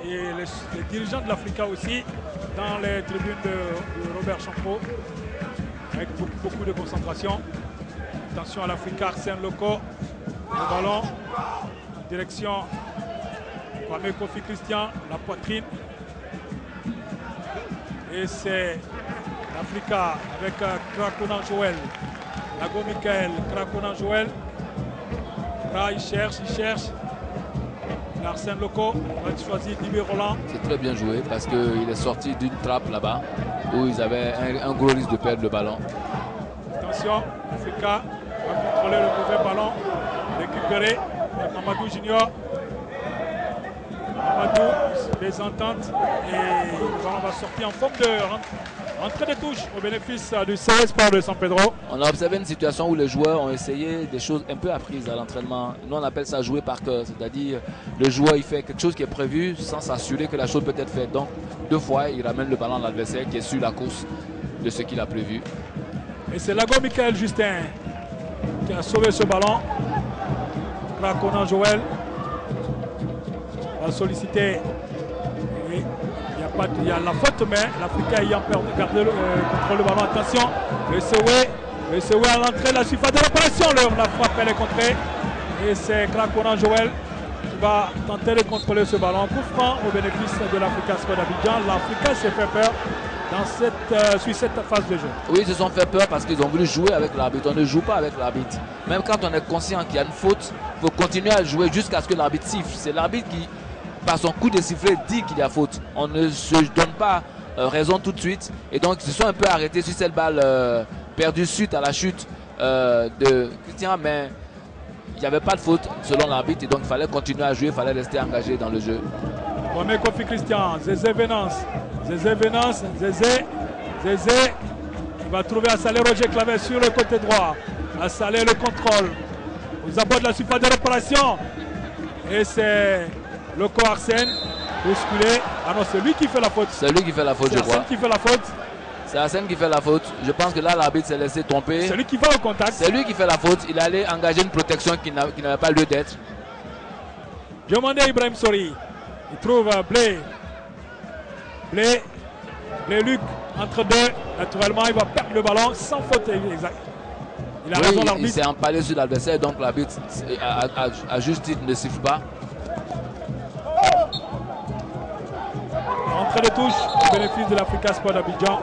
et les dirigeants de l'Africa aussi dans les tribunes de Robert Champeau avec beaucoup de concentration. Attention à l'Africa, Arsène Loko, le ballon en direction Kwame Kofi Christian, la poitrine. Et c'est l'Africa avec Krakounan Joël, Lago Michael, Krakounan Joël. Là, il cherche. Arsène Loko va choisir Dibé Roland. C'est très bien joué parce qu'il est sorti d'une trappe là-bas où ils avaient un gros risque de perdre le ballon. Attention, Africa va contrôler le mauvais ballon. Récupéré par Mamadou Junior. Mamadou, les ententes. Et le ballon va sortir en forme de rentrée de touche au bénéfice du COS Sport de San Pedro. On a observé une situation où les joueurs ont essayé des choses un peu apprises à l'entraînement. Nous, on appelle ça jouer par cœur. C'est-à-dire, le joueur, il fait quelque chose qui est prévu sans s'assurer que la chose peut être faite. Donc, 2 fois, il ramène le ballon à l'adversaire qui est sur la course de ce qu'il a prévu. Et c'est Lago Michael Justin qui a sauvé ce ballon. Krakounan Joël va solliciter. Il y a la faute, mais l'Africain ayant gardé le contrôle du ballon. Attention, le Sewé à l'entrée de la surface de l'opération. La frappe, elle est contrée. Et c'est Krakounan Joël qui va tenter de contrôler ce ballon. Coup franc au bénéfice de l'Africa Sport d'Abidjan. L'Africa s'est fait peur sur cette phase de jeu. Oui, ils se sont fait peur parce qu'ils ont voulu jouer avec l'arbitre. On ne joue pas avec l'arbitre. Même quand on est conscient qu'il y a une faute, il faut continuer à jouer jusqu'à ce que l'arbitre siffle. C'est l'arbitre qui, par son coup de sifflet, dit qu'il y a faute. On ne se donne pas raison tout de suite. Et donc, ils se sont un peu arrêtés sur cette balle perdue suite à la chute de Christian. Mais il n'y avait pas de faute selon l'arbitre. Et donc, il fallait continuer à jouer, il fallait rester engagé dans le jeu. Kwame Kofi Christian, Zézé Venance, Zézé, il va trouver Assalé Roger Clavet sur le côté droit. Assalé le contrôle, aux abords de la surface de réparation. Et c'est Loko Arsène, bousculé. Ah non, c'est lui qui fait la faute. C'est lui qui fait la faute, je crois. C'est Arsène qui fait la faute. C'est Arsène qui fait la faute. Je pense que là, l'arbitre s'est laissé tromper. C'est lui qui va au contact. C'est lui qui fait la faute. Il allait engager une protection qui n'avait pas lieu d'être. Diomandé Ibrahim Sori. Il trouve Blé Luc entre deux. Naturellement, il va perdre le ballon sans faute exact. Il a raison, l'arbitre. Il s'est empalé sur l'adversaire, donc l'arbitre, à juste titre, ne siffle pas. Entrée de touche au bénéfice de l'Africa Sport d'Abidjan.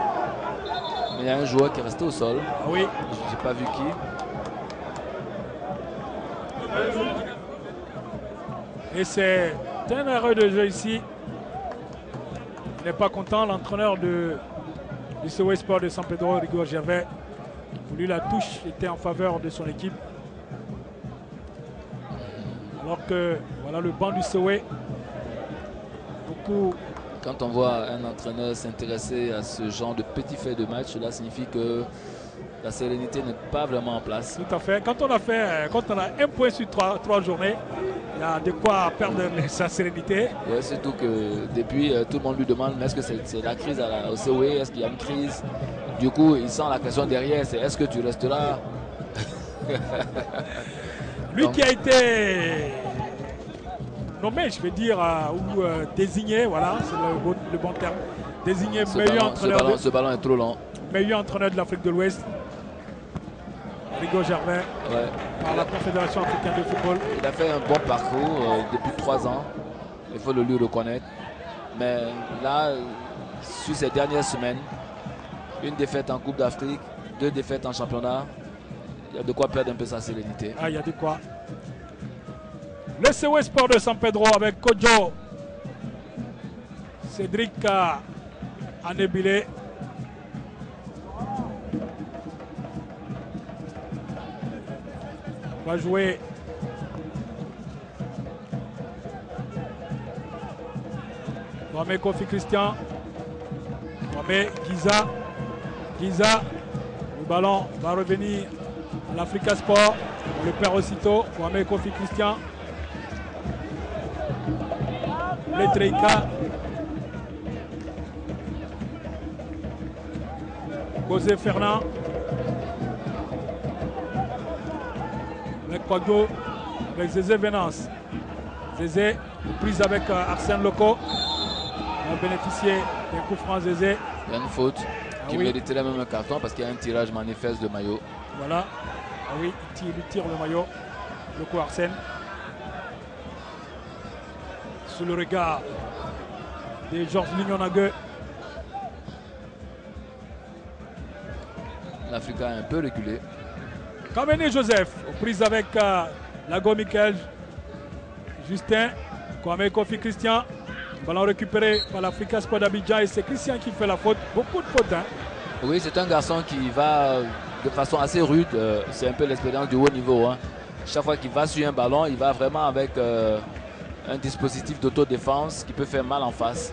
Il y a un joueur qui est resté au sol. Ah oui. Je n'ai pas vu qui. Et c'est un erreur de jeu ici. Il n'est pas content, l'entraîneur du COS Sport de San Pedro, Rigor Gervais. Pour lui, la touche était en faveur de son équipe. Alors que voilà le banc du COE. Beaucoup. Quand on voit un entraîneur s'intéresser à ce genre de petits faits de match, cela signifie que la sérénité n'est pas vraiment en place. Tout à fait. Quand on a un point sur trois journées, il y a de quoi perdre sa sérénité. Ouais, surtout que depuis, tout le monde lui demande est-ce que c'est la crise au COE, est-ce qu'il y a une crise? Du coup, il sent la question derrière, c'est est-ce que tu resteras? Lui qui a été nommé, je vais dire, ou désigné, voilà, c'est le bon terme, désigné meilleur entraîneur. Ce ballon est trop long. Meilleur entraîneur de l'Afrique de l'Ouest. Rigor Gervais, par la Confédération africaine de football. Il a fait un bon parcours depuis 3 ans, il faut le lui reconnaître. Mais là, sur ces dernières semaines, une défaite en Coupe d'Afrique, 2 défaites en championnat, il y a de quoi perdre un peu sa sérénité. Ah, il y a de quoi. Le COS Sport de San Pedro avec Kodjo, Cédric Anébile. Va jouer Kwame Kofi Christian. Kwame Giza. Le ballon va revenir à l'Africa Sport. On le perd aussitôt. Kwame Kofi Christian. Letreika. José Fernand. Avec Quaggo, avec Zézé Venance. Zézé, prise avec Arsène Loko. a bénéficié d'un coup franc Zézé. Il y a une faute qui oui. mériterait même un carton parce qu'il y a un tirage manifeste de maillot. Voilà. Ah oui, il lui tire le maillot. Le coup Arsène. Sous le regard de Georges Lignonague. L'Afrique a un peu reculé. Kamene Joseph, aux prises avec Lago Michael. Justin, Kwame Kofi Christian. Ballon récupéré par l'Africa Sport d'Abidjan et c'est Christian qui fait la faute. Beaucoup de fautes. Hein. Oui, c'est un garçon qui va de façon assez rude. C'est un peu l'expérience du haut niveau. Hein. Chaque fois qu'il va sur un ballon, il va vraiment avec un dispositif d'autodéfense qui peut faire mal en face.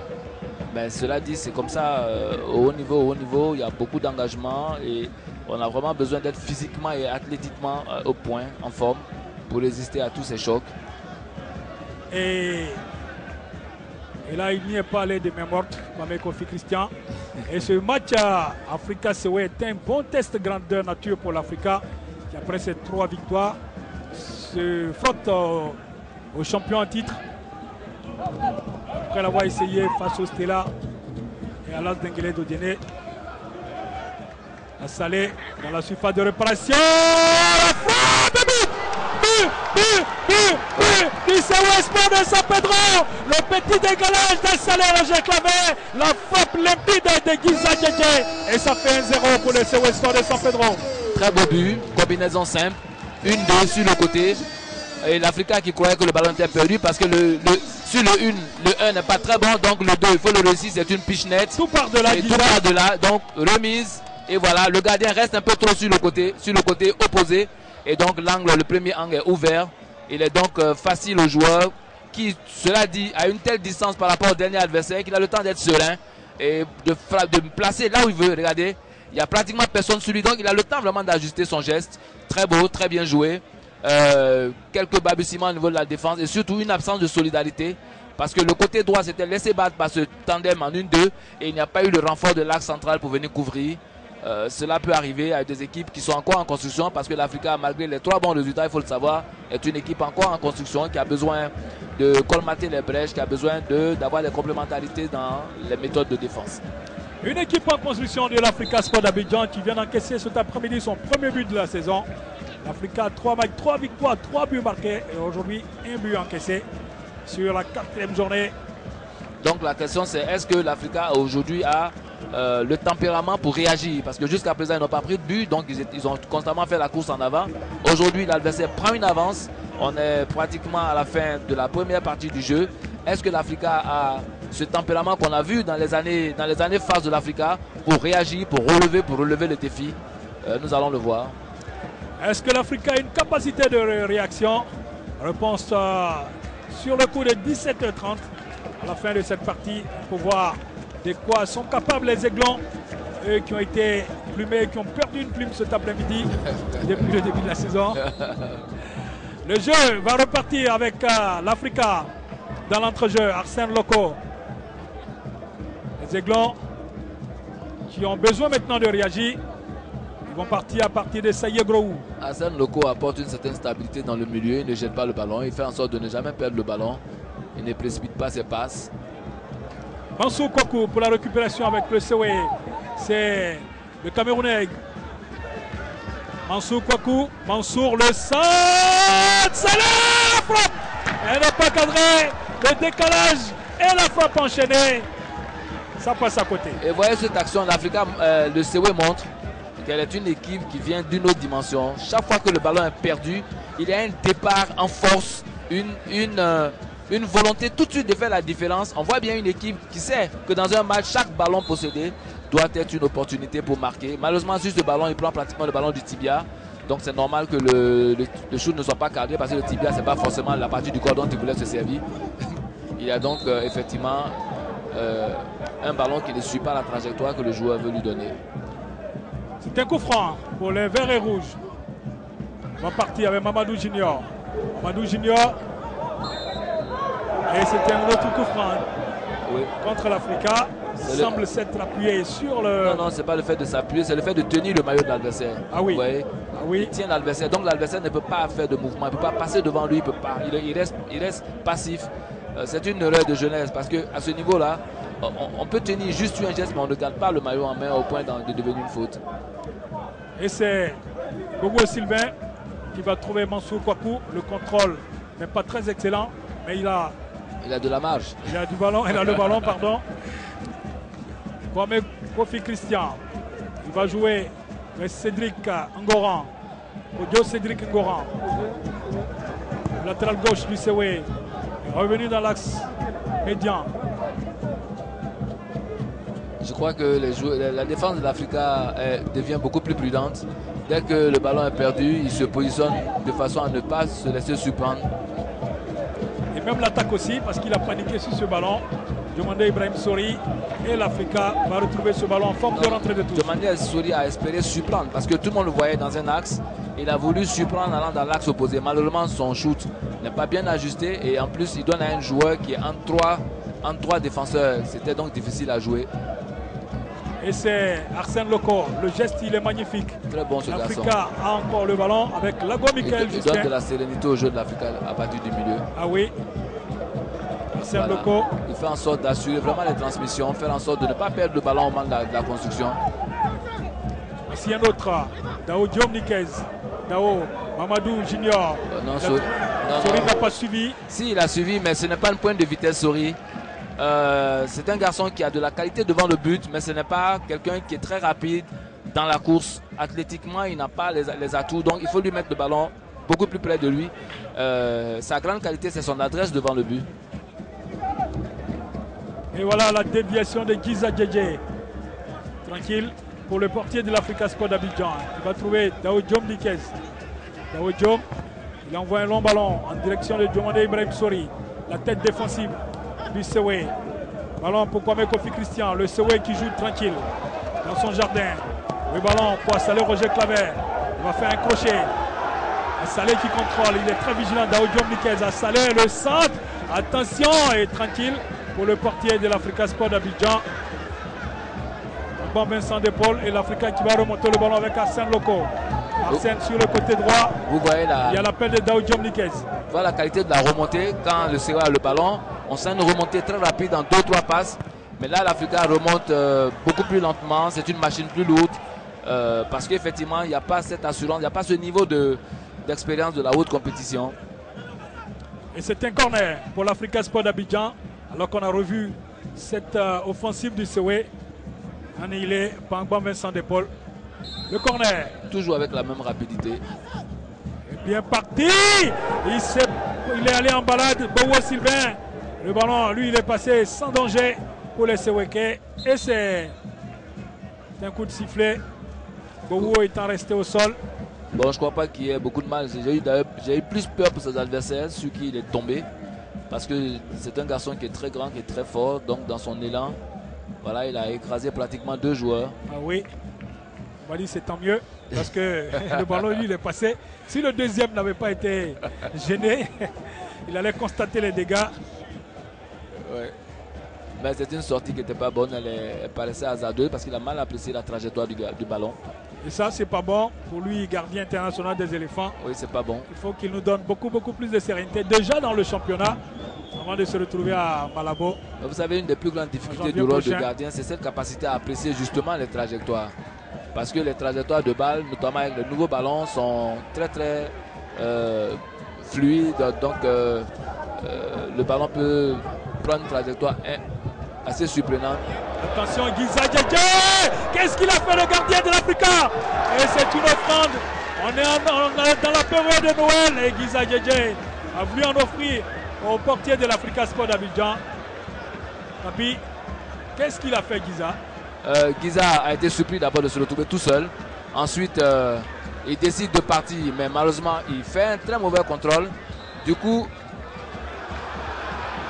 Mais cela dit, c'est comme ça au haut niveau, il y a beaucoup d'engagement et on a vraiment besoin d'être physiquement et athlétiquement au point, en forme, pour résister à tous ces chocs. Et là, il n'y est pas allé de main morte, comme Kofi Christian. Et ce match à Africa Sewe est un bon test grandeur nature pour l'Africa, qui après ces 3 victoires se frotte au champion en titre. Après l'avoir essayé face au Stella et à l'As d'Enguele d'Odiene. À Salé dans la surface de réparation. La frappe de but du Sewe Sport de San Pedro. Le petit décalage de Salé Roger Claver. La frappe limpide de Giza Djedje. Et ça fait 1-0 pour le Sewe Sport de San Pedro. Très beau but, combinaison simple. 1-2 sur le côté. Et l'Africa qui croyait que le ballon était perdu parce que sur le 1 n'est pas très bon. Donc le 2, il faut le réussir, c'est une pichenette. Tout part de là. Tout part de là. Donc remise. Et voilà, le gardien reste un peu trop sur le côté opposé. Et donc le premier angle est ouvert. Il est donc facile au joueur qui, cela dit, a une telle distance par rapport au dernier adversaire qu'il a le temps d'être serein et de placer là où il veut. Regardez, il n'y a pratiquement personne sur lui. Donc il a le temps vraiment d'ajuster son geste. Très beau, très bien joué. Quelques balbutiements au niveau de la défense et surtout une absence de solidarité. Parce que le côté droit s'était laissé battre par ce tandem en 1-2 et il n'y a pas eu le renfort de l'axe central pour venir couvrir. Cela peut arriver à des équipes qui sont encore en construction parce que l'Africa, malgré les 3 bons résultats, il faut le savoir, est une équipe encore en construction qui a besoin de colmater les brèches, qui a besoin d'avoir des complémentarités dans les méthodes de défense. Une équipe en construction de l'Africa Sport d'Abidjan qui vient d'encaisser cet après-midi son premier but de la saison. L'Africa a 3 matchs, 3 victoires, 3 buts marqués et aujourd'hui 1 but encaissé sur la 4e journée. Donc la question c'est est-ce que l'Africa aujourd'hui a le tempérament pour réagir parce que jusqu'à présent ils n'ont pas pris de but donc ils ont constamment fait la course en avant. Aujourd'hui l'adversaire prend une avance, on est pratiquement à la fin de la première partie du jeu. Est-ce que l'Africa a ce tempérament qu'on a vu dans les années phases de l'Africa pour réagir, pour relever le défi? Nous allons le voir. Est-ce que l'Africa a une capacité de réaction? Réponse sur le coup de 17h30 à la fin de cette partie pour voir de quoi sont capables les Aiglons, eux qui ont été plumés, qui ont perdu une plume cet après-midi depuis le début de la saison. Le jeu va repartir avec l'Africa dans l'entrejeu. Arsène Loco. Les Aiglons qui ont besoin maintenant de réagir. Ils vont partir à partir de Saïe Groou. Arsène Loco apporte une certaine stabilité dans le milieu. Il ne jette pas le ballon. Il fait en sorte de ne jamais perdre le ballon. Il ne précipite pas ses passes. Mansour Kwaku pour la récupération avec le Sewe. C'est le Camerounais. Mansour Kwaku. Mansour le centre. C'est la frappe. Elle n'est pas cadrée. Le décalage et la frappe enchaînée. Ça passe à côté. Et voyez cette action. L'Africa, le Sewe montre qu'elle est une équipe qui vient d'une autre dimension. Chaque fois que le ballon est perdu, il y a un départ en force. Une volonté tout de suite de faire la différence. On voit bien une équipe qui sait que dans un match, chaque ballon possédé doit être une opportunité pour marquer. Malheureusement, sur ce ballon, il prend pratiquement le ballon du tibia. Donc c'est normal que le shoot ne soit pas cadré parce que le tibia, ce n'est pas forcément la partie du corps dont il voulait se servir. Il y a donc effectivement un ballon qui ne suit pas la trajectoire que le joueur veut lui donner. C'est un coup franc pour les verts et rouges. On va partir avec Mamadou Junior. Mamadou Junior. Et c'était un autre coup franc contre l'Africa. Il semble s'être appuyé sur le... Non, c'est pas le fait de s'appuyer, c'est le fait de tenir le maillot de l'adversaire. Ah oui. Vous voyez? Ah oui. Il tient l'adversaire, donc l'adversaire ne peut pas faire de mouvement, il ne peut pas passer devant lui, il peut pas. Il reste passif. C'est une erreur de jeunesse parce qu'à ce niveau-là, on peut tenir juste un geste, mais on ne garde pas le maillot en main au point de devenir une faute. Et c'est Bobo Sylvain qui va trouver Mansour Kwaku. Le contrôle n'est pas très excellent, mais il a de la marge. Il a du ballon, il a le ballon, pardon. Kwame Kofi Christian. Il va jouer avec Cédric Ngoran. Odio Cédric Ngoran. Latéral gauche du Sewe. Revenu dans l'axe médian. Je crois que la défense de l'Africa devient beaucoup plus prudente. Dès que le ballon est perdu, il se positionne de façon à ne pas se laisser surprendre. Et même l'attaque aussi, parce qu'il a paniqué sur ce ballon. Diomandé Ibrahim Sori et l'Africa va retrouver ce ballon en forme de rentrée de touche. Diomandé Sori a espéré surprendre parce que tout le monde le voyait dans un axe. Il a voulu surprendre allant dans l'axe opposé. Malheureusement, son shoot n'est pas bien ajusté et en plus, il donne à un joueur qui est en trois défenseurs. C'était donc difficile à jouer. Et c'est Arsène Loco. Le geste, il est magnifique. Très bon ce garçon. L'Africa a encore le ballon avec Lago Michael Justin. Il donne de la sérénité au jeu de l'Africa à partir du milieu. Ah oui. Arsène Voilà. Loco. Il fait en sorte d'assurer vraiment les transmissions, faire en sorte de ne pas perdre le ballon au moment de la construction. Ici un autre. Dao Diom Nikez. Dao Mamadou Junior. Sori n'a pas suivi. Si, il a suivi, mais ce n'est pas une pointe de vitesse, Sori. C'est un garçon qui a de la qualité devant le but, mais ce n'est pas quelqu'un qui est très rapide dans la course. Athlétiquement, il n'a pas les atouts, donc il faut lui mettre le ballon beaucoup plus près de lui. Sa grande qualité, c'est son adresse devant le but. Et voilà la déviation de Giza Djedje. Tranquille pour le portier de l'Africa Sport d'Abidjan. Il va trouver Dao Diom Nikez. Dao Diom, il envoie un long ballon en direction de Diomandé Ibrahim Sori. La tête défensive du Sewe. Ballon pour Kwame Kofi Christian. Le Sewe qui joue tranquille dans son jardin. Le ballon pour Salé Roger Claver. Il va faire un crochet. Salé qui contrôle. Il est très vigilant. Dao Diom Nikez. Salé le centre. Attention et tranquille pour le portier de l'Africa Sport d'Abidjan. Bon Vincent d'épaule et l'Africain qui va remonter le ballon avec Arsène Loco. Arsène sur le côté droit. Vous voyez il y a l'appel de Dao Diom Nikez. Voilà la qualité de la remontée. Quand le Sewa a le ballon, on sent une remontée très rapide en 2-3 passes. Mais là, l'Africa remonte beaucoup plus lentement. C'est une machine plus lourde. Parce qu'effectivement, il n'y a pas cette assurance, il n'y a pas ce niveau d'expérience de la haute compétition. Et c'est un corner pour l'Africa Sport d'Abidjan. Alors qu'on a revu cette offensive du Sewe. Annihilé par Vincent d'épaule. Le corner. Toujours avec la même rapidité. Et bien parti. Il est allé en balade. Bowo Sylvain. Le ballon, lui, il est passé sans danger pour les Seweke. Et c'est un coup de sifflet. Bowo étant resté au sol. Bon, je ne crois pas qu'il y ait beaucoup de mal. J'ai eu plus peur pour ses adversaires, sur qui il est tombé. Parce que c'est un garçon qui est très grand, qui est très fort. Donc dans son élan, voilà, il a écrasé pratiquement 2 joueurs. Ah oui. On va dire c'est tant mieux. Parce que le ballon, lui, il est passé. Si le deuxième n'avait pas été gêné, il allait constater les dégâts. Ouais. Mais c'est une sortie qui n'était pas bonne. Elle paraissait hasardeuse parce qu'il a mal apprécié la trajectoire du ballon. Et ça, c'est pas bon pour lui, gardien international des éléphants. Oui, c'est pas bon. Il faut qu'il nous donne beaucoup plus de sérénité. Déjà dans le championnat, avant de se retrouver à Malabo. Vous savez, une des plus grandes difficultés du rôle de gardien, c'est cette capacité à apprécier justement les trajectoires. Parce que les trajectoires de balles, notamment avec le nouveau ballon, sont très fluides. Donc le ballon peut prendre une trajectoire assez surprenante. Attention, Giza Djedje! Qu'est-ce qu'il a fait le gardien de l'Africa? Et c'est une offrande. On est dans la période de Noël et Giza Djedje a voulu en offrir au portier de l'Africa Sport d'Abidjan. Papi, qu'est-ce qu'il a fait, Giza? Giza a été surpris d'abord de se retrouver tout seul. Ensuite, il décide de partir, mais malheureusement, il fait un très mauvais contrôle. Du coup,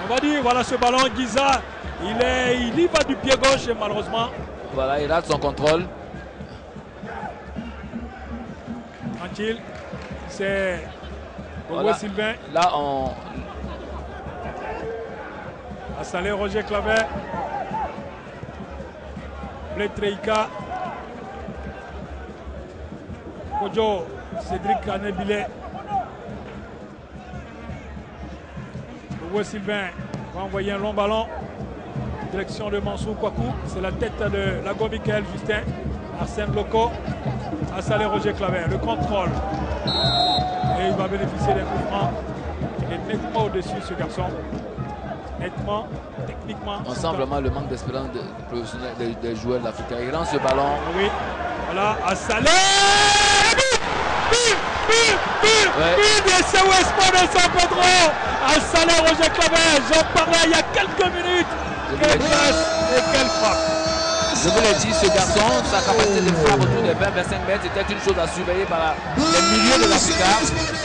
on va dire, voilà ce ballon, Giza, il y va du pied gauche et malheureusement. Voilà, il rate son contrôle. Tranquille, c'est voilà. Sylvain. Là, on... Salé Roger Claver. Treika. Kojo, Cédric Anebile. Bobo Sylvain va envoyer un long ballon. Direction de Mansour Kouakou. C'est la tête de Lago Michael Justin. Arsène Loco. Assalé Roger Claver. Le contrôle. Et il va bénéficier d'un coup franc. Il est nettement au-dessus, ce garçon. Nettement, techniquement. On sent vraiment le manque d'espérance des joueurs de l'Afrique. Il lance ce ballon. Oui. Voilà, Assalé. But de Sewe Sport de San Pedro. Assalé Roger Claver. J'en parlais il y a quelques minutes. Quelle passe et quelle frappe. Je vous l'ai dit, ce garçon, sa capacité de frappe autour des 20-25 mètres, c'était une chose à surveiller par les milieux de l'Africa.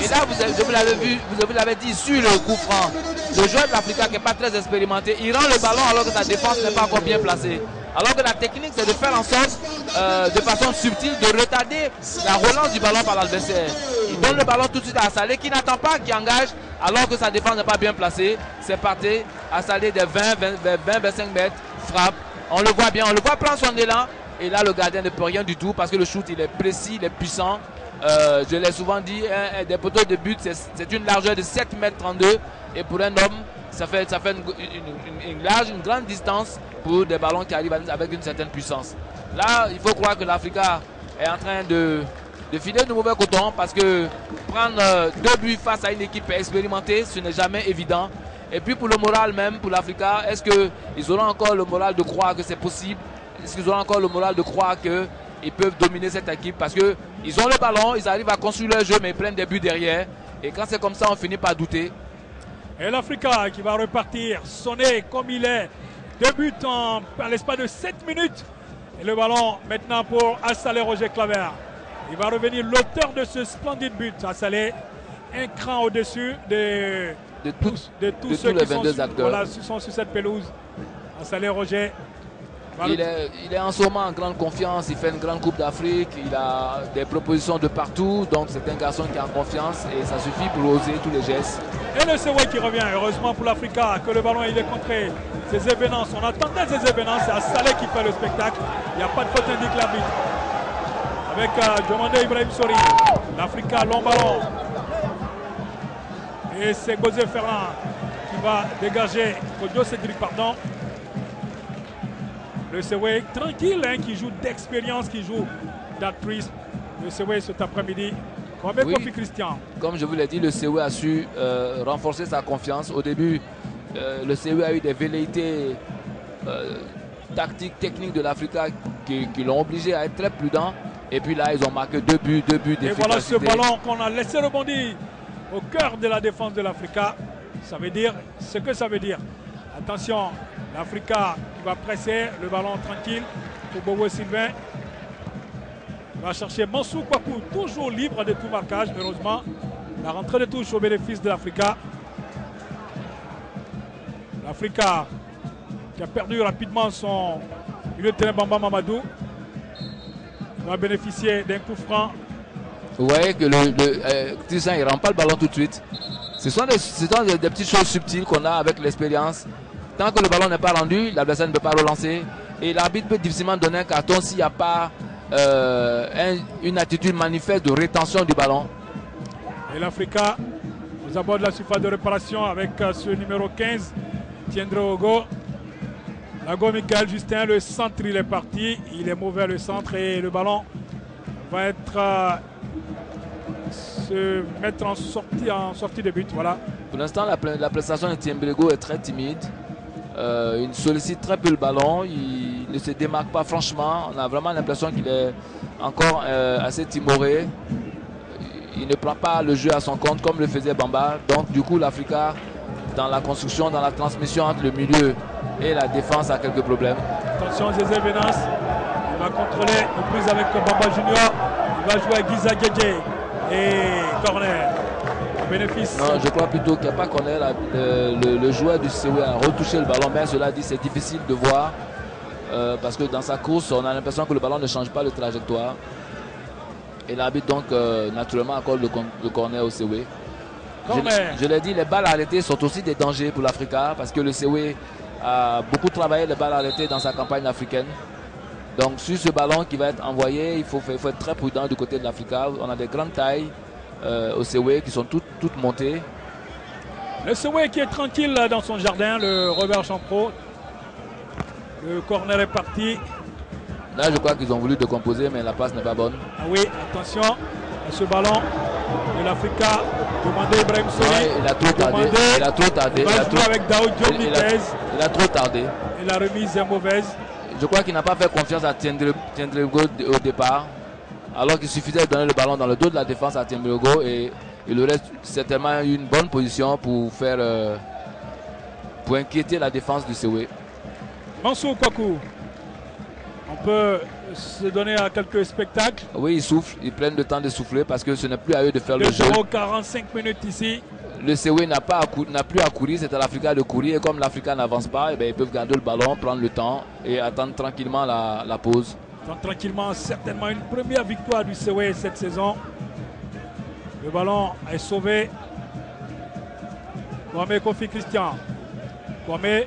Et là, vous l'avez vu, vous l'avez dit sur le coup franc. Le joueur de l'Africa qui n'est pas très expérimenté, il rend le ballon alors que sa défense n'est pas encore bien placée. Alors que la technique, c'est de faire en sorte, de façon subtile, de retarder la relance du ballon par l'adversaire. Il donne le ballon tout de suite à Assalé qui n'attend pas, qui engage, alors que sa défense n'est pas bien placée. C'est parti, Assalé des 20-25 mètres, frappe. On le voit bien, on le voit prendre son élan. Et là, le gardien ne peut rien du tout parce que le shoot, il est précis, il est puissant. Je l'ai souvent dit, des poteaux de but, c'est une largeur de 7,32 mètres. Et pour un homme, ça fait une grande distance pour des ballons qui arrivent avec une certaine puissance. Là, il faut croire que l'Africa est en train de filer de mauvais coton parce que prendre 2 buts face à une équipe expérimentée, ce n'est jamais évident. Et puis pour le moral même, pour l'Africa, est-ce qu'ils auront encore le moral de croire que c'est possible? Est-ce qu'ils auront encore le moral de croire qu'ils peuvent dominer cette équipe? Parce qu'ils ont le ballon, ils arrivent à construire leur jeu, mais ils prennent des buts derrière. Et quand c'est comme ça, on finit par douter. Et l'Africa qui va repartir, sonner comme il est. 2 buts en l'espace de 7 minutes. Et le ballon maintenant pour Assalé Roger Claver. Il va revenir l'auteur de ce splendide but. Assalé, un cran au-dessus de tous ceux qui sont sur cette pelouse. Assalé Roger. Il est en ce moment en grande confiance, il fait une grande Coupe d'Afrique, il a des propositions de partout, donc c'est un garçon qui a confiance et ça suffit pour oser tous les gestes. Et le Sewe qui revient, heureusement pour l'Africa que le ballon il est contré. Ces événements, on attendait ces événements, c'est Assalé qui fait le spectacle, il n'y a pas de faute indique l'arbitre. Avec Diomandé Ibrahim Sori, l'Africa long ballon. Et c'est Gosé Ferrand qui va dégager, Kodio Cédric pardon. Le Sewe tranquille, hein, qui joue d'expérience, qui joue d'actrice. Le Sewe cet après-midi. Oui, Christian. Comme je vous l'ai dit, le Sewe a su renforcer sa confiance. Au début, le Sewe a eu des velléités tactiques, techniques de l'Africa qui l'ont obligé à être très prudent. Et puis là, ils ont marqué 2 buts d'efficacité. Et voilà ce ballon qu'on a laissé rebondir au cœur de la défense de l'Africa. Ça veut dire ce que ça veut dire. Attention, l'Africa qui va presser le ballon tranquille pour Bobo Sylvain. Il va chercher Mansour Kouakou, toujours libre de tout marquage, heureusement. La rentrée de touche au bénéfice de l'Africa. L'Africa qui a perdu rapidement son milieu de terrain Bamba Mamadou. Il va bénéficier d'un coup franc. Vous voyez que Tissan, il ne rend pas le ballon tout de suite. Ce sont des petites choses subtiles qu'on a avec l'expérience. Tant que le ballon n'est pas rendu, l'adversaire ne peut pas relancer. Et l'arbitre peut difficilement donner un carton s'il n'y a pas une attitude manifeste de rétention du ballon. Et l'Africa nous aborde la surface de réparation avec ce numéro 15, Tiendré Ogo. Lago Michael Justin, le centre il est parti. Il est mauvais le centre et le ballon va être se mettre en sortie de but. Voilà. Pour l'instant, la prestation de Tiembrego est très timide. Il sollicite très peu le ballon. Il ne se démarque pas franchement. On a vraiment l'impression qu'il est encore assez timoré. Il ne prend pas le jeu à son compte comme le faisait Bamba. Donc du coup, l'Africa, dans la construction, dans la transmission entre le milieu et la défense, a quelques problèmes. Attention, Zézé Vénance. Il va contrôler le plus avec Bamba Junior. Il va jouer avec Giza Guedje. Et corner. Bénéfice. Non, je crois plutôt qu'il n'y a pas corner. Le joueur du Sewe a retouché le ballon. Mais cela dit, c'est difficile de voir. Parce que dans sa course, on a l'impression que le ballon ne change pas de trajectoire. Et l'arbitre donc naturellement accorde le corner au Sewe. Je l'ai dit, les balles arrêtées sont aussi des dangers pour l'Africa. Parce que le Sewe a beaucoup travaillé les balles arrêtées dans sa campagne africaine. Donc sur ce ballon qui va être envoyé, il faut être très prudent du côté de l'Africa. On a des grandes tailles au Sewe qui sont toutes montées. Le Sewe qui est tranquille dans son jardin, le Robert Champro. Le corner est parti. Là, je crois qu'ils ont voulu décomposer, mais la passe n'est pas bonne. Ah oui, attention à ce ballon de l'Africa. Demandez Ibrahim Soli. Ouais, il a trop tardé. Il a trop tardé. Il va jouer avec Daoud Diop Nitez. Il a trop tardé. Et la remise est mauvaise. Je crois qu'il n'a pas fait confiance à Tiendrego au départ. Alors qu'il suffisait de donner le ballon dans le dos de la défense à Tiendrego. Et il aurait certainement eu une bonne position pour faire... pour inquiéter la défense du COE. Mansour Kwaku. On peut se donner à quelques spectacles. Oui, ils soufflent, ils prennent le temps de souffler parce que ce n'est plus à eux de faire le jeu. 45 minutes ici. Le COE n'a plus à courir, c'est à l'Africa de courir. Et comme l'Africa n'avance pas, eh bien, ils peuvent garder le ballon, prendre le temps et attendre tranquillement la pause. Attendre tranquillement, certainement une première victoire du COE cette saison. Le ballon est sauvé. Kwame Kofi Christian. Kwame.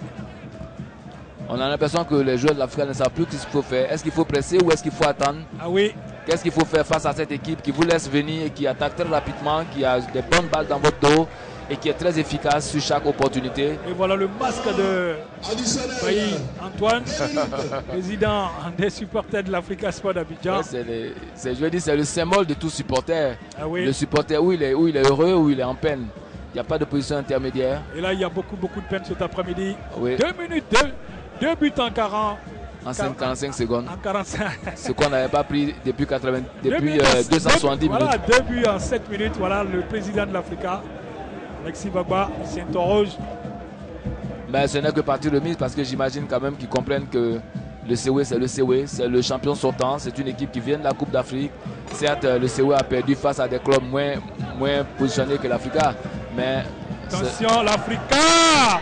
On a l'impression que les joueurs de l'Africa ne savent plus ce qu'il faut faire. Est-ce qu'il faut presser ou est-ce qu'il faut attendre? Ah oui. Qu'est-ce qu'il faut faire face à cette équipe qui vous laisse venir et qui attaque très rapidement, qui a des bonnes balles dans votre dos et qui est très efficace sur chaque opportunité? Et voilà le masque de Bailly Antoine, président des supporters de l'Africa Sport d'Abidjan. Ouais, c'est le symbole de tout supporter. Ah oui. Le supporter où il est heureux, où il est en peine. Il n'y a pas de position intermédiaire. Et là, il y a beaucoup de peine cet après-midi. Oui. 2 minutes, 2 buts en 40. En 45 secondes. En 45. Ce qu'on n'avait pas pris depuis 270 minutes. Voilà, 2 buts en 7 minutes. Voilà le président de l'Africa, Alexis Bagba, s'interroge. Mais ce n'est que partie remise parce que j'imagine quand même qu'ils comprennent que le COE c'est le COE, c'est le champion sortant, c'est une équipe qui vient de la Coupe d'Afrique. Certes, le COE a perdu face à des clubs moins positionnés que l'Africa. Mais attention, l'Africa!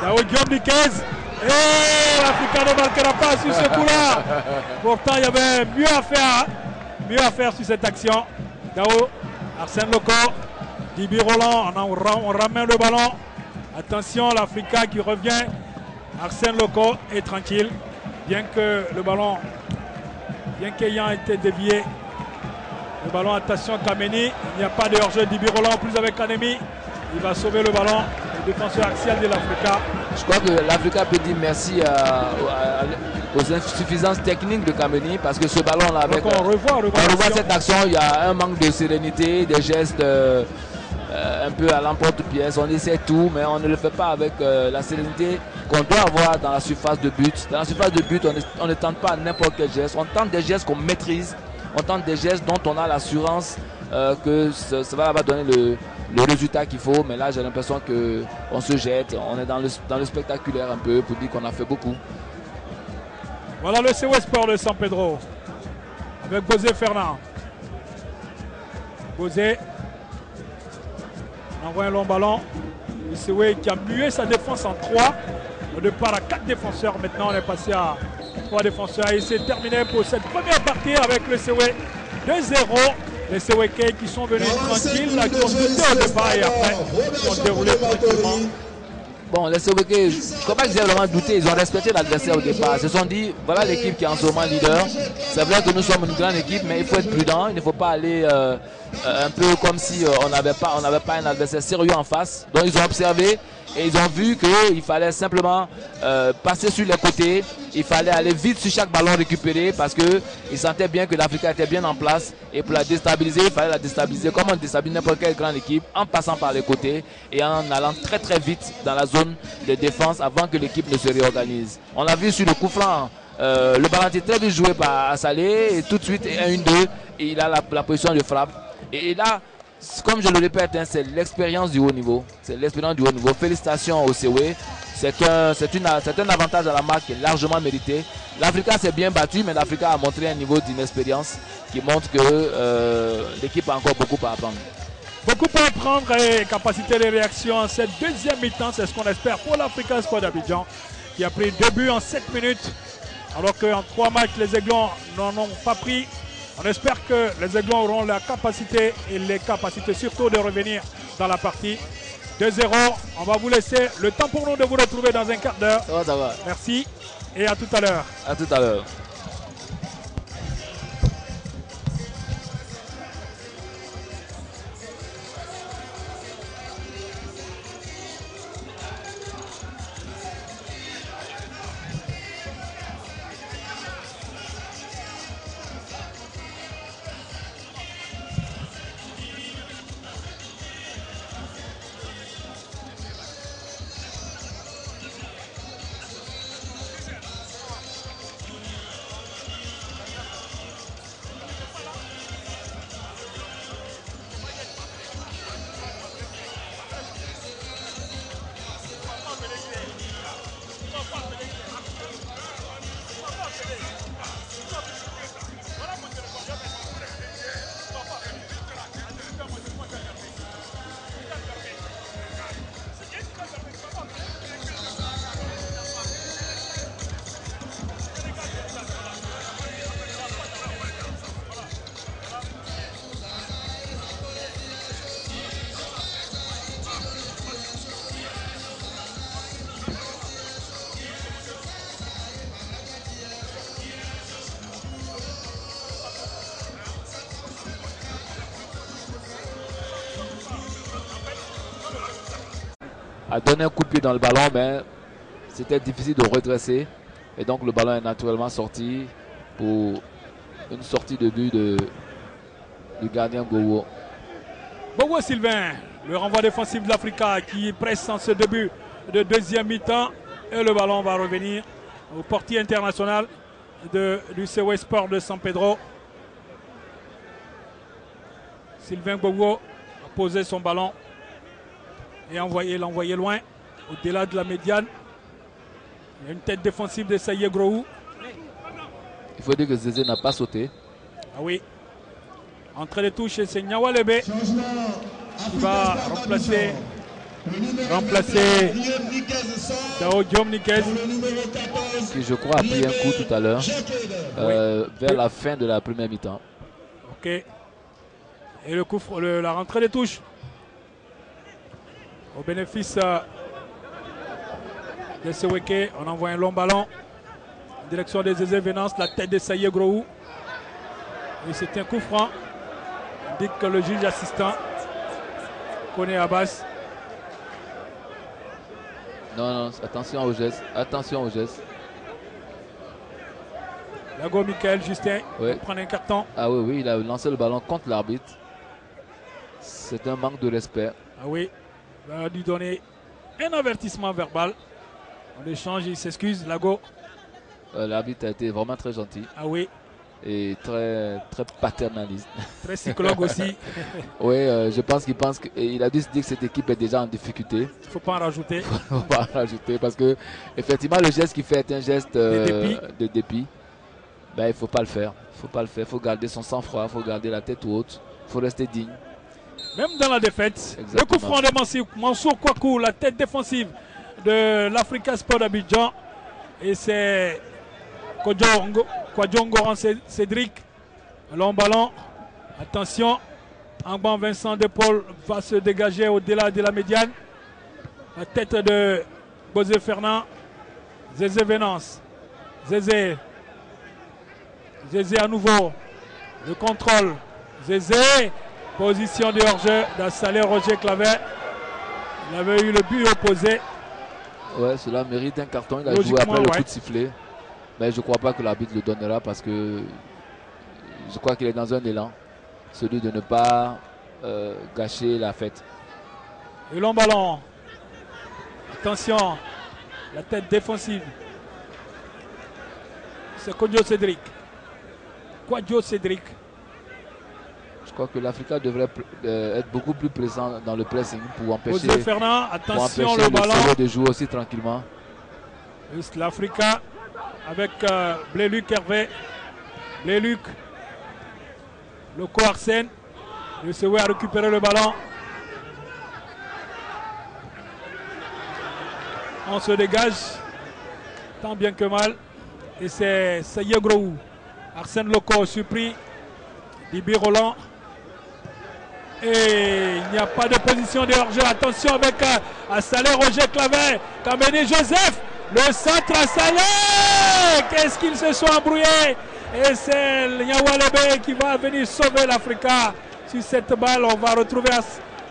Daoud Diop Nitez. Et l'Africa ne marquera pas sur ce coup-là. Pourtant, il y avait mieux à faire sur cette action. Dao, Arsène Loco, Dibi Roland, on ramène le ballon. Attention, l'Africa qui revient. Arsène Loco est tranquille. Bien que le ballon, bien qu'ayant été dévié, le ballon, attention Kameni, il n'y a pas de hors-jeu. Dibi Roland en plus avec Kanemi. Il va sauver le ballon, le défenseur axial de l'Africa. Je crois que l'Africa peut dire merci aux insuffisances techniques de Kameni parce que ce ballon-là, avec on revoit cette action, il y a un manque de sérénité, des gestes un peu à l'emporte-pièce. On essaie tout, mais on ne le fait pas avec la sérénité qu'on doit avoir dans la surface de but. Dans la surface de but, on ne tente pas n'importe quel geste. On tente des gestes qu'on maîtrise. On tente des gestes dont on a l'assurance que ça va donner le résultat qu'il faut. Mais là, j'ai l'impression qu'on se jette. On est dans le spectaculaire un peu pour dire qu'on a fait beaucoup. Voilà le COE Sport de San Pedro avec Gosé Fernand. Gosé envoie un long ballon. Le COE qui a mué sa défense en 3. Au départ à 4 défenseurs. Maintenant, on est passé à 3 défenseurs. Et c'est terminé pour cette première partie avec le COE 2-0. Les COE qui sont venus tranquilles, qui ont buté au départ et après qui ont déroulé tranquillement. Bon, les COE, je ne crois pas qu'ils aient vraiment douté. Ils ont respecté l'adversaire au départ. Ils se sont dit, voilà l'équipe qui est en ce moment leader. C'est vrai que nous sommes une grande équipe, mais il faut être prudent. Il ne faut pas aller un peu comme si on n'avait pas un adversaire sérieux en face. Donc ils ont observé et ils ont vu qu'il fallait simplement passer sur les côtés. Il fallait aller vite sur chaque ballon récupéré parce qu'ils sentaient bien que l'Africa était bien en place. Et pour la déstabiliser, il fallait la déstabiliser comme on déstabilise n'importe quelle grande équipe en passant par les côtés et en allant très très vite dans la zone de défense avant que l'équipe ne se réorganise. On a vu sur le coup franc, le ballon était très vite joué par Salé et tout de suite 1-1-2 et il a la position de frappe. Et là, comme je le répète, hein, c'est l'expérience du haut niveau. C'est l'expérience du haut niveau. Félicitations au COE. C'est un avantage à la marque qui est largement mérité. L'Africa s'est bien battue, mais l'Africa a montré un niveau d'inexpérience qui montre que l'équipe a encore beaucoup à apprendre. Beaucoup à apprendre et capacité de réaction en cette deuxième mi-temps. C'est ce qu'on espère pour l'Africa Sport d'Abidjan qui a pris 2 buts en 7 minutes. Alors qu'en 3 matchs, les Aiglons n'en ont pas pris. On espère que les Aiglons auront la capacité et les capacités surtout de revenir dans la partie. 2-0, on va vous laisser le temps pour nous de vous retrouver dans un quart d'heure. Ça va. Merci et à tout à l'heure. À tout à l'heure. a donné un coup de pied dans le ballon, mais c'était difficile de redresser. Et donc le ballon est naturellement sorti pour une sortie de but du gardien Gowo. Bowo Sylvain, le renvoi défensif de l'Africa qui presse en ce début de deuxième mi-temps. Et le ballon va revenir au portier international du CW Sport de San Pedro. Sylvain Bowo a posé son ballon et l'envoyé loin, au-delà de la médiane. Il y a une tête défensive de Saïe Groou. Il faut dire que Zézé n'a pas sauté. Ah oui. Entrée de touche, c'est Nyawalebe qui va remplacer Dao Diom Nikez. Qui je crois a pris un coup tout à l'heure vers la fin de la première mi-temps. Ok. Et le coup, la rentrée des touches au bénéfice de Seweke. On envoie un long ballon en direction des Zézé Venance, la tête de Saïe Groou. Et c'est un coup franc. Indique que le juge assistant connaît Abbas. Non, attention au geste. Attention au geste. Lago Michael Justin ouais. prend un carton. Ah oui, il a lancé le ballon contre l'arbitre. C'est un manque de respect. Ah oui, il va lui donner un avertissement verbal. En échange, il s'excuse, Lago. L'arbitre a été vraiment très gentil. Ah oui. Et très paternaliste. Très psychologue aussi. Oui, je pense qu'il a dû se dire que cette équipe est déjà en difficulté. Il ne faut pas en rajouter. Il ne faut pas en rajouter parce que effectivement le geste qu'il fait est un geste de dépit. Ben, il ne faut pas le faire. Il faut garder son sang-froid, il faut garder la tête haute, il faut rester digne. Même dans la défaite, exactement. Le coup franc de Mansour Kouakou, la tête défensive de l'Africa Sport d'Abidjan. Et c'est Kwadjongo Cédric, long ballon, attention, Angban Vincent de Paul va se dégager au-delà de la médiane, la tête de Bozé Fernand, Zézé Venance, Zézé à nouveau, le contrôle, Zézé, position de hors-jeu d'Assalé Roger Clavet, il avait eu le but opposé. Ouais, cela mérite un carton, il a joué après le coup de sifflet. Mais je ne crois pas que l'arbitre le donnera parce que je crois qu'il est dans un élan, celui de ne pas gâcher la fête. Et long ballon. Attention, la tête défensive. C'est Kwadjo Cédric. Je crois que l'Africa devrait être beaucoup plus présent dans le pressing pour empêcher, Fernand, attention, le ballon de jouer aussi tranquillement. L'Africa avec Bléluc Hervé. Bléluc, le Arsène. Le Sewe a récupéré le ballon. On se dégage, tant bien que mal. Et c'est Saïe Groou. Arsène Loco surpris. Dibi Roland. Et il n'y a pas de position de hors-jeu. Attention avec Assalé Roger Clavet. Kameni Joseph. Le centre Assalé. Qu'est-ce qu'ils se sont embrouillés. Et c'est Nyawalebe qui va venir sauver l'Africa. Sur cette balle, on va retrouver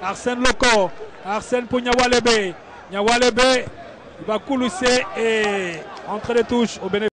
Arsène Loco. Arsène pour Nyawalebe. Nyawalebe, il va coulisser et entrer les touches au bénéfice.